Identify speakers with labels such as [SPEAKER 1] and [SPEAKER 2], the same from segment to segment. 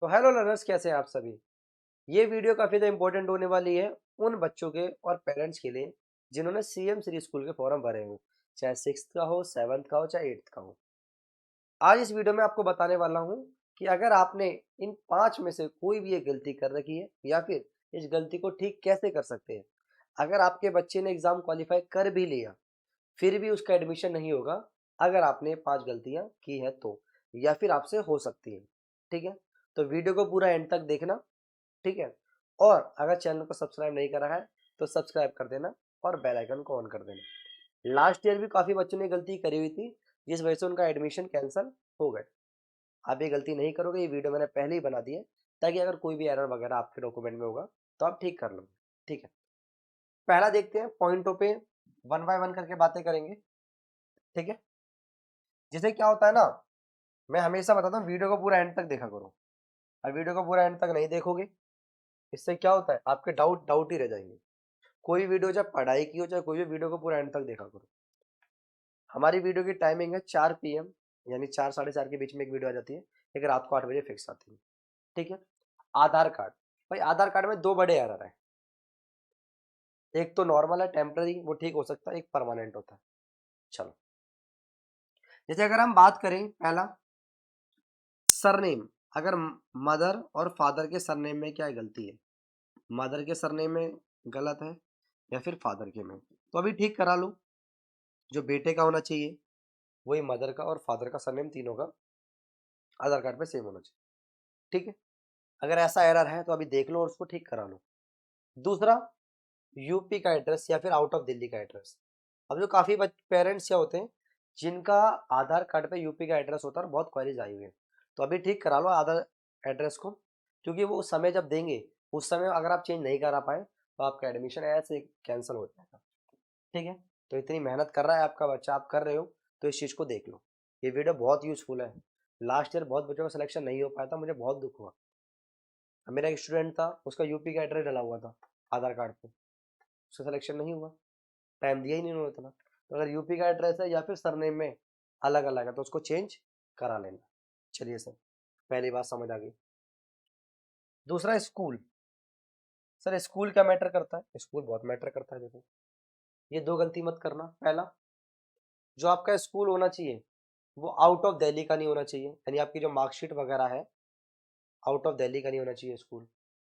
[SPEAKER 1] तो hello learners, कैसे हैं आप सभी। ये वीडियो काफ़ी ज़्यादा इंपॉर्टेंट होने वाली है उन बच्चों के और पेरेंट्स के लिए जिन्होंने सीएम श्री स्कूल के फॉर्म भरे हो, चाहे सिक्स्थ का हो, सेवन्थ का हो, चाहे एट्थ का हो। आज इस वीडियो में आपको बताने वाला हूँ कि अगर आपने इन 5 में से कोई भी एक गलती कर रखी है या फिर इस गलती को ठीक कैसे कर सकते हैं। अगर आपके बच्चे ने एग्ज़ाम क्वालिफाई कर भी लिया, फिर भी उसका एडमिशन नहीं होगा अगर आपने 5 गलतियाँ की है तो, या फिर आपसे हो सकती है। ठीक है? तो वीडियो को पूरा एंड तक देखना। ठीक है? और अगर चैनल को सब्सक्राइब नहीं करा है तो सब्सक्राइब कर देना और बेल आइकन को ऑन कर देना। लास्ट ईयर भी काफ़ी बच्चों ने गलती करी हुई थी, जिस वजह से उनका एडमिशन कैंसिल हो गए। आप ये गलती नहीं करोगे, ये वीडियो मैंने पहले ही बना दी है, ताकि अगर कोई भी एरर वगैरह आपके डॉक्यूमेंट में होगा तो आप ठीक कर लो। ठीक है? पहला देखते हैं, पॉइंटों पे वन बाय वन करके बातें करेंगे। ठीक है? जिससे क्या होता है ना, मैं हमेशा बताता हूँ वीडियो को पूरा एंड तक देखा करो। अब वीडियो को पूरा एंड तक नहीं देखोगे, इससे क्या होता है, आपके डाउट डाउट ही रह जाएंगे। कोई वीडियो चाहे पढ़ाई की हो, चाहे कोई भी वीडियो को पूरा एंड तक देखा करो। हमारी वीडियो की टाइमिंग है 4 PM, यानी 4 साढ़े 4 के बीच में एक वीडियो आ जाती है, एक रात को 8 बजे फिक्स आती है। ठीक है? आधार कार्ड, भाई आधार कार्ड में दो बड़े एरर है। एक तो नॉर्मल है, टेम्पररी, वो ठीक हो सकता है, एक परमानेंट होता है। चलो, जैसे अगर हम बात करें, पहला सरनेम, अगर मदर और फादर के सरनेम में क्या गलती है, मदर के सरनेम में गलत है या फिर फादर के में, तो अभी ठीक करा लो। जो बेटे का होना चाहिए वही मदर का, और फादर का सरनेम तीनों का आधार कार्ड पे सेम होना चाहिए। ठीक है? अगर ऐसा एरर है तो अभी देख लो और उसको ठीक करा लो। दूसरा, यूपी का एड्रेस या फिर आउट ऑफ दिल्ली का एड्रेस। अब जो काफ़ी पेरेंट्स क्या होते हैं जिनका आधार कार्ड पे यूपी का एड्रेस होता है और बहुत क्वेरीज आई हुई है, तो अभी ठीक करा लो आधार एड्रेस को, क्योंकि वो उस समय जब देंगे, उस समय अगर आप चेंज नहीं करा पाए तो आपका एडमिशन ऐसे कैंसिल हो जाएगा। ठीक है? तो इतनी मेहनत कर रहा है आपका बच्चा, आप कर रहे हो, तो इस चीज़ को देख लो। ये वीडियो बहुत यूज़फुल है। लास्ट ईयर बहुत बच्चों का सिलेक्शन नहीं हो पाया था, मुझे बहुत दुख हुआ। अब मेरा एक स्टूडेंट था, उसका यूपी का एड्रेस डला हुआ था आधार कार्ड पे, उसका सिलेक्शन नहीं हुआ, टाइम दिया ही नहीं उन्होंने इतना। तो अगर यूपी का एड्रेस है या फिर सरनेम में अलग अलग है तो उसको चेंज करा लेना। चलिए सर, पहली बात समझ आ गई। दूसरा, स्कूल। सर स्कूल क्या मैटर करता है? स्कूल बहुत मैटर करता है। देखो, ये दो गलती मत करना। पहला, जो आपका स्कूल होना चाहिए वो आउट ऑफ दिल्ली का नहीं होना चाहिए, यानी आपकी जो मार्कशीट वगैरह है आउट ऑफ दिल्ली का नहीं होना चाहिए स्कूल,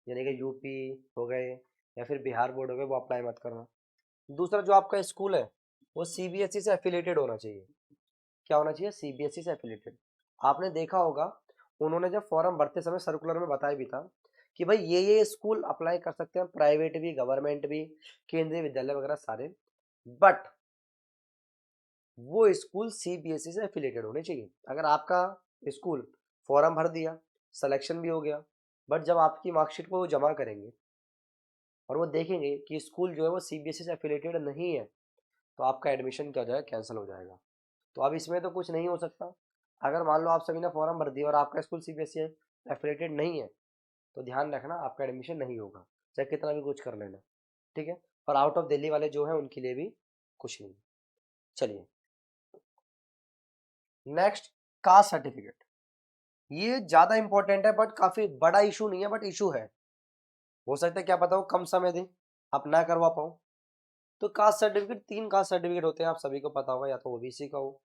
[SPEAKER 1] यानी कि यूपी हो गए या फिर बिहार बोर्ड हो गए, वो अप्लाई मत करना। दूसरा, जो आपका स्कूल है वो सीबीएसई से एफिलेटेड होना चाहिए। क्या होना चाहिए? सीबीएसई से एफिलेटेड। आपने देखा होगा, उन्होंने जब फॉर्म भरते समय सर्कुलर में बताया भी था कि भाई ये स्कूल अप्लाई कर सकते हैं, प्राइवेट भी, गवर्नमेंट भी, केंद्रीय विद्यालय वगैरह सारे, बट वो स्कूल सीबीएसई से एफिलेटेड होने चाहिए। अगर आपका स्कूल फॉर्म भर दिया, सिलेक्शन भी हो गया, बट जब आपकी मार्कशीट को वो जमा करेंगे और वो देखेंगे कि स्कूल जो है वो सीबीएसई से एफिलेटेड नहीं है, तो आपका एडमिशन क्या हो जाएगा? कैंसिल हो जाएगा। तो अब इसमें तो कुछ नहीं हो सकता। अगर मान लो आप सभी ने फॉर्म भर दिया और आपका स्कूल सीबीएसई एफिलेटेड नहीं है, तो ध्यान रखना आपका एडमिशन नहीं होगा, चाहे कितना भी कुछ कर लेना। ठीक है? और आउट ऑफ दिल्ली वाले जो है उनके लिए भी कुछ नहीं। चलिए, नेक्स्ट, कास्ट सर्टिफिकेट। ये ज़्यादा इंपॉर्टेंट है, बट काफ़ी बड़ा इशू नहीं है, बट इशू है। हो सकता है क्या पता हो कम समय दे, आप ना करवा पाओ। तो कास्ट सर्टिफिकेट, 3 कास्ट सर्टिफिकेट होते हैं, आप सभी को पता होगा। या तो ओबीसी का हो,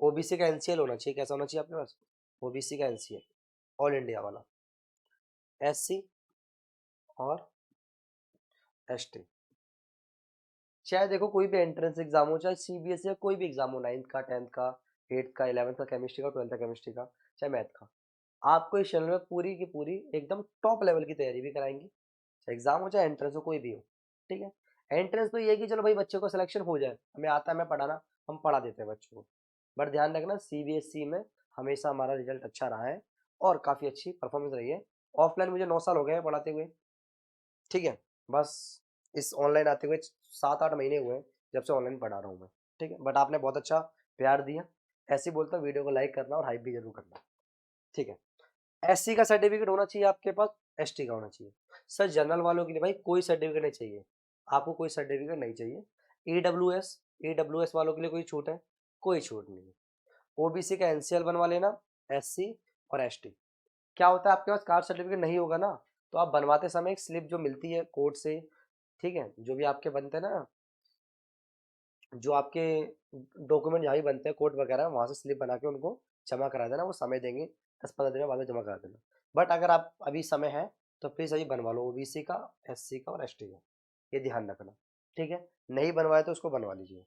[SPEAKER 1] ओबीसी का एनसीएल होना चाहिए। कैसा होना चाहिए आपके पास? ओबीसी का एनसीएल, ऑल इंडिया वाला। एससी और एसटी। चाहे देखो कोई भी एंट्रेंस एग्जाम हो, चाहे सीबीएसई या कोई भी एग्जाम हो, 9th का, 10th का, 8th का, 11th का केमिस्ट्री का, 12th का केमिस्ट्री का, चाहे मैथ का, आपको इस चैनल में पूरी की पूरी एकदम टॉप लेवल की तैयारी भी कराएंगे, चाहे एग्जाम हो चाहे एंट्रेंस हो, कोई भी हो। ठीक है? एंट्रेंस तो ये है कि चलो भाई बच्चे को सिलेक्शन हो जाए, हमें आता है, हमें पढ़ाना, हम पढ़ा देते हैं बच्चों को। बट ध्यान रखना, सीबीएसई में हमेशा हमारा रिजल्ट अच्छा रहा है और काफ़ी अच्छी परफॉर्मेंस रही है। ऑफलाइन मुझे 9 साल हो गए हैं पढ़ाते हुए। ठीक है? बस इस ऑनलाइन आते हुए 7-8 महीने हुए हैं जब से ऑनलाइन पढ़ा रहा हूँ मैं। ठीक है? बट आपने बहुत अच्छा प्यार दिया। ऐसे ही बोलता हूँ, वीडियो को लाइक करना और हाइप भी जरूर करना। ठीक है? एससी का सर्टिफिकेट होना चाहिए आपके पास, एसटी का होना चाहिए। सर जनरल वालों के लिए भाई कोई सर्टिफिकेट नहीं चाहिए, आपको कोई सर्टिफिकेट नहीं चाहिए। ईडब्ल्यूएस, ईडब्ल्यूएस वालों के लिए कोई छूट है? कोई छूट नहीं है। ओबीसी का एनसीएल बनवा लेना, एससी और एसटी। क्या होता है, आपके पास कास्ट सर्टिफिकेट नहीं होगा ना, तो आप बनवाते समय एक स्लिप जो मिलती है कोर्ट से, ठीक है, जो भी आपके बनते हैं ना, जो आपके डॉक्यूमेंट जहाँ भी बनते हैं कोर्ट वगैरह, वहाँ से स्लिप बना के उनको जमा करा देना, वो समय देंगे 10-15 दिन में, बाद में जमा करा देना। बट अगर आप अभी समय है तो प्लीज़ अभी बनवा लो, ओबीसी का, एससी का और एसटी का, ये ध्यान रखना, ठीक है। नहीं बनवाए तो उसको बनवा लीजिए।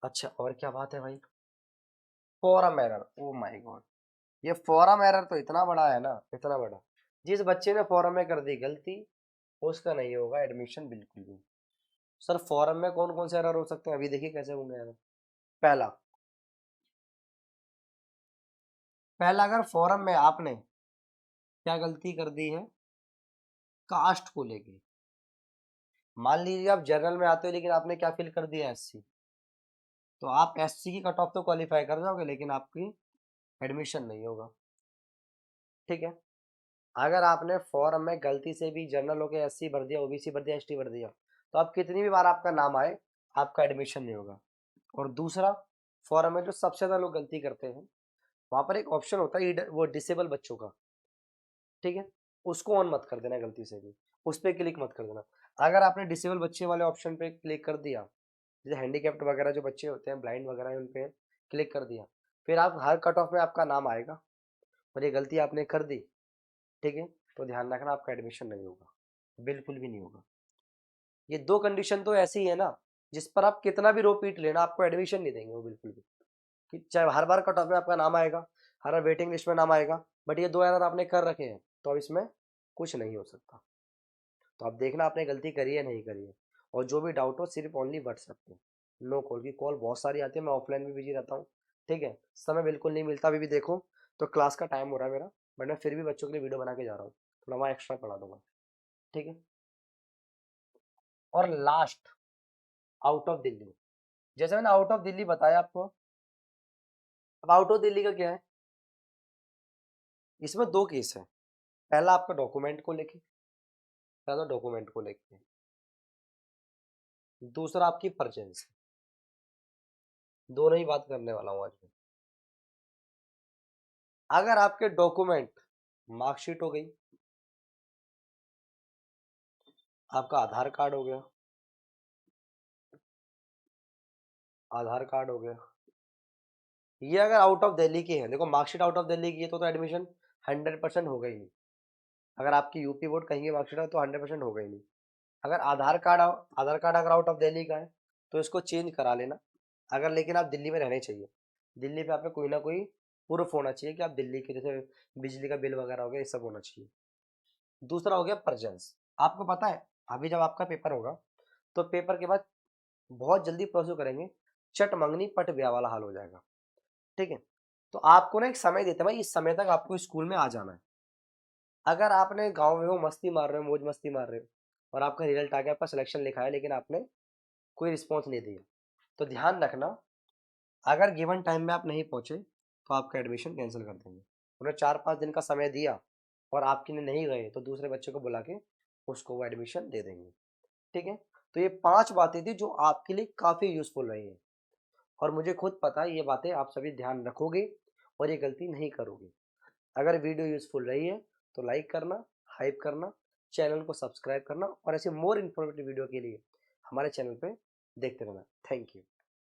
[SPEAKER 1] अच्छा, और क्या बात है भाई, forum error, oh my god, ये फॉरम एरर तो इतना बड़ा है ना, इतना बड़ा, जिस बच्चे ने फॉरम में कर दी गलती, उसका नहीं होगा एडमिशन बिल्कुल भी। सर फॉरम में कौन कौन से एरर हो सकते हैं, अभी देखिए कैसे होंगे एरर। पहला, अगर फॉरम में आपने क्या गलती कर दी है, कास्ट को लेके, मान लीजिए आप जनरल में आते हो लेकिन आपने क्या फिल कर दिया, एससी, तो आप एससी की कट ऑफ तो क्वालिफाई कर जाओगे लेकिन आपकी एडमिशन नहीं होगा, ठीक है। अगर आपने फॉर्म में गलती से भी जनरल होके एससी भर दिया, ओबीसी भर दिया, एसटी भर दिया, तो आप कितनी भी बार आपका नाम आए, आपका एडमिशन नहीं होगा। और दूसरा, फॉर्म में जो सबसे ज़्यादा लोग गलती करते हैं, वहाँ पर एक ऑप्शन होता है वो डिसेबल बच्चों का, ठीक है, उसको ऑन मत कर देना गलती से भी, उस पर क्लिक मत कर देना। अगर आपने डिसेबल बच्चे वाले ऑप्शन पे क्लिक कर दिया, जैसे हैंडीकैप्ड वगैरह जो बच्चे होते हैं, ब्लाइंड वगैरह, उन पे क्लिक कर दिया, फिर आप हर कट ऑफ में आपका नाम आएगा और ये गलती आपने कर दी, ठीक है, तो ध्यान रखना आपका एडमिशन नहीं होगा, बिल्कुल भी नहीं होगा। ये दो कंडीशन तो ऐसी है ना, जिस पर आप कितना भी रो पीट लेना, आपको एडमिशन नहीं देंगे वो बिल्कुल भी, कि चाहे हर बार कट ऑफ में आपका नाम आएगा, हर बार वेटिंग लिस्ट में नाम आएगा, बट ये दो एरर आपने कर रखे हैं, तो अब इसमें कुछ नहीं हो सकता। तो आप देखना आपने गलती करी है नहीं करी है, और जो भी डाउट हो सिर्फ ओनली व्हाट्सएप पे, नो कॉल की, कॉल बहुत सारी आती है, मैं ऑफलाइन भी बिजी रहता हूँ, ठीक है, समय बिल्कुल नहीं मिलता। अभी भी देखो तो क्लास का टाइम हो रहा है मेरा, बट मैं फिर भी बच्चों के लिए वीडियो बना के जा रहा हूँ, थोड़ा वहाँ एक्स्ट्रा पढ़ा दूंगा, ठीक है। और लास्ट, आउट ऑफ दिल्ली, जैसे मैंने आउट ऑफ दिल्ली बताया आपको, अब आउट ऑफ दिल्ली का क्या है, इसमें दो केस है। पहला आपका डॉक्यूमेंट को लेके, दूसरा आपकी परचेंस, दोनों ही बात करने वाला हूँ आज मैं। अगर आपके डॉक्यूमेंट, मार्कशीट हो गई, आपका आधार कार्ड हो गया, ये अगर आउट ऑफ दिल्ली की है, देखो मार्कशीट आउट ऑफ दिल्ली की है तो एडमिशन 100% होगा ही नहीं। अगर आपकी यूपी बोर्ड कहीं की मार्कशीट है तो 100% होगा ही नहीं। अगर आधार कार्ड अगर आउट ऑफ दिल्ली का है तो इसको चेंज करा लेना, अगर लेकिन आप दिल्ली में रहने चाहिए, दिल्ली पे आप पे कोई ना कोई प्रूफ होना चाहिए कि आप दिल्ली के, जैसे बिजली का बिल वगैरह हो गया, ये सब होना चाहिए। दूसरा हो गया परजेंस, आपको पता है अभी जब आपका पेपर होगा तो पेपर के बाद बहुत जल्दी प्रोसेस करेंगे, चट मंगनी पट ब्याह वाला हाल हो जाएगा, ठीक है। तो आपको ना एक समय देते हैं भाई, इस समय तक आपको स्कूल में आ जाना है। अगर आपने गांव में हो मस्ती मार रहे हो, मौज मस्ती मार रहे हो, और आपका रिजल्ट आ गया, आपका सिलेक्शन लिखा है, लेकिन आपने कोई रिस्पॉन्स नहीं दिया, तो ध्यान रखना, अगर गिवन टाइम में आप नहीं पहुंचे तो आपका एडमिशन कैंसिल कर देंगे। उन्हें 4-5 दिन का समय दिया और आपके लिए नहीं गए तो दूसरे बच्चे को बुला के उसको वो एडमिशन दे देंगे, ठीक है। तो ये 5 बातें थी जो आपके लिए काफ़ी यूजफुल रही हैं, और मुझे खुद पता है ये बातें आप सभी ध्यान रखोगे और ये गलती नहीं करोगे। अगर वीडियो यूजफुल रही है तो लाइक करना, हाइप करना, चैनल को सब्सक्राइब करना, और ऐसे मोर इन्फॉर्मेटिव वीडियो के लिए हमारे चैनल पे देखते रहना। Thank you.